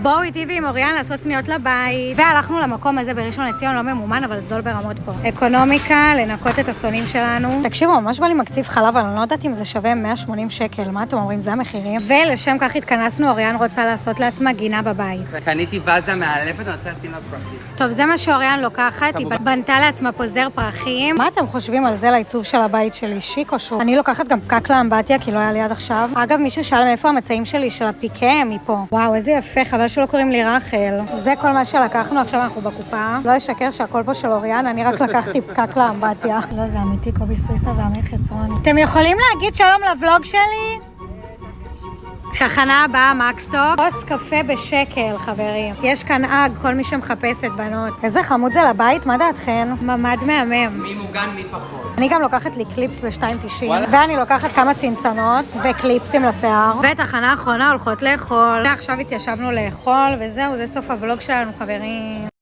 בואו איתי ועם אוריאן לעשות קניות לבית. והלכנו למקום הזה בראשון לציון, לא ממומן, אבל זול ברמות פה. אקונומיקה, לנקות את הסונים שלנו. תקשיבו, ממש בא לי מקציב חלב, אבל אני לא יודעת אם זה שווה 180 שקל. מה אתם אומרים? זה המחירים. ולשם כך התכנסנו, אוריאן רוצה לעשות לעצמה גינה בבית. קניתי וזה מאלפת, אני רוצה לשים לה פרחים. טוב, זה מה שאוריאן לוקחת, היא בנתה לעצמה פוזר פרחים. מה אתם חושבים על זה לעיצוב של הבית שלי? שיק או שוק? אני לוקחת גם פקק לאמבטיה, כי לא היה לי עד עכשיו. אגב, מישהו שאל מאיפה המצעים שלי של הפיקה מפה. וואו, איזה יפה, חבל שלא קוראים לי רחל. זה כל מה שלקחנו, עכשיו אנחנו בקופה. לא אשקר שהכל פה של אוריאן, אני רק לקחתי פקק לאמבטיה. לא, זה אמיתי, קובי סוויסה ואמיר חצרוני. אתם יכולים להגיד שלום לבלוג שלי? תחנה הבאה, מקסטוק. כוס קפה בשקל, חברים. יש כאן אג, כל מי שמחפשת בנות. איזה חמוד זה לבית, מה דעתכן? ממד מהמם. מי מוגן, מי פחות. אני גם לוקחת לי קליפס ב-2.90, ואני לוקחת כמה צנצנות וקליפסים לשיער. ותחנה האחרונה הולכות לאכול. ועכשיו התיישבנו לאכול, וזהו, זה סוף הוולוג שלנו, חברים.